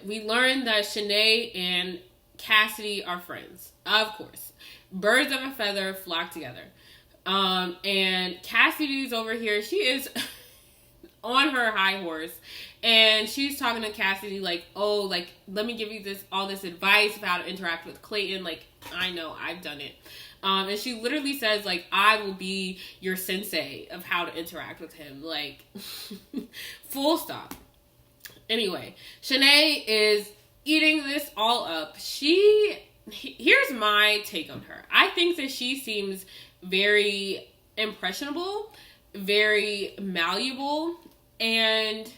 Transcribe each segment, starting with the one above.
We learned that Shanae and Cassidy are friends. Of course. Birds of a feather flock together. And Cassidy's over here. She is on her high horse. And she's talking to Cassidy like, oh, like, let me give you all this advice about how to interact with Clayton. Like, I know, I've done it. And she literally says, like, I will be your sensei of how to interact with him. Like, full stop. Anyway, Shanae is eating this all up. Here's my take on her. I think that she seems very impressionable, very malleable, and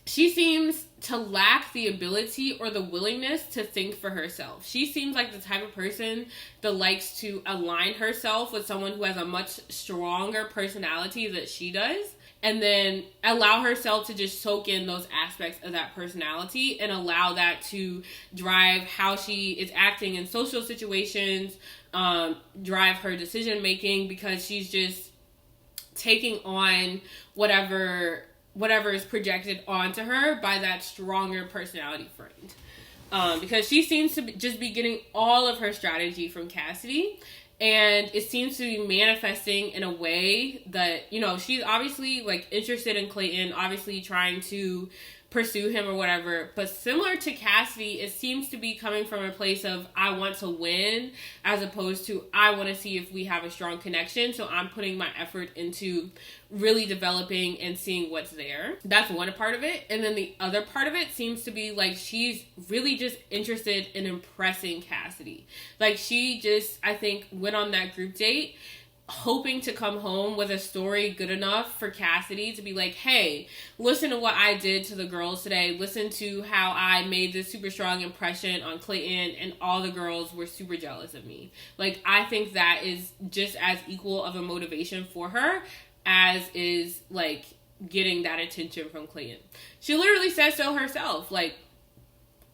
she seems to lack the ability or the willingness to think for herself. She seems like the type of person that likes to align herself with someone who has a much stronger personality that she does, and then allow herself to just soak in those aspects of that personality and allow that to drive how she is acting in social situations, drive her decision making, because she's just taking on whatever is projected onto her by that stronger personality friend. Because she seems to just be getting all of her strategy from Cassidy. And it seems to be manifesting in a way that, you know, she's obviously, like, interested in Clayton, obviously trying to pursue him or whatever. But similar to Cassidy, it seems to be coming from a place of, I want to win, as opposed to, I want to see if we have a strong connection. So I'm putting my effort into really developing and seeing what's there. That's one part of it. And then the other part of it seems to be like she's really just interested in impressing Cassidy. Like, she just, I think, went on that group date hoping to come home with a story good enough for Cassidy to be like, hey, listen to what I did to the girls today. Listen to how I made this super strong impression on Clayton, and all the girls were super jealous of me. Like, I think that is just as equal of a motivation for her as is, like, getting that attention from Clayton. She literally says so herself. Like,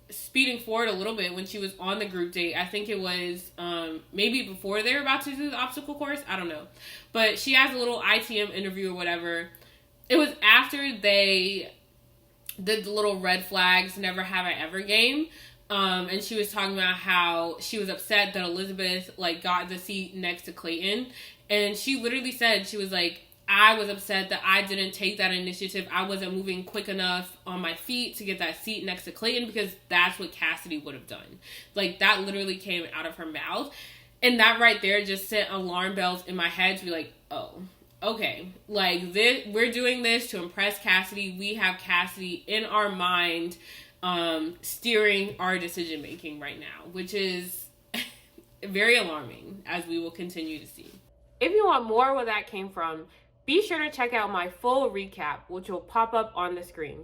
speeding forward a little bit, when she was on the group date, I think it was maybe before they were about to do the obstacle course, I don't know, but she has a little ITM interview or whatever. It was after they did the little red flags never have I ever game, and she was talking about how she was upset that Elizabeth, like, got the seat next to Clayton, and she literally said, she was like, I was upset that I didn't take that initiative. I wasn't moving quick enough on my feet to get that seat next to Clayton, because that's what Cassidy would have done. Like, that literally came out of her mouth. And that right there just sent alarm bells in my head to be like, oh, okay. Like, we're doing this to impress Cassidy. We have Cassidy in our mind, steering our decision making right now, which is very alarming, as we will continue to see. If you want more where that came from, be sure to check out my full recap, which will pop up on the screen.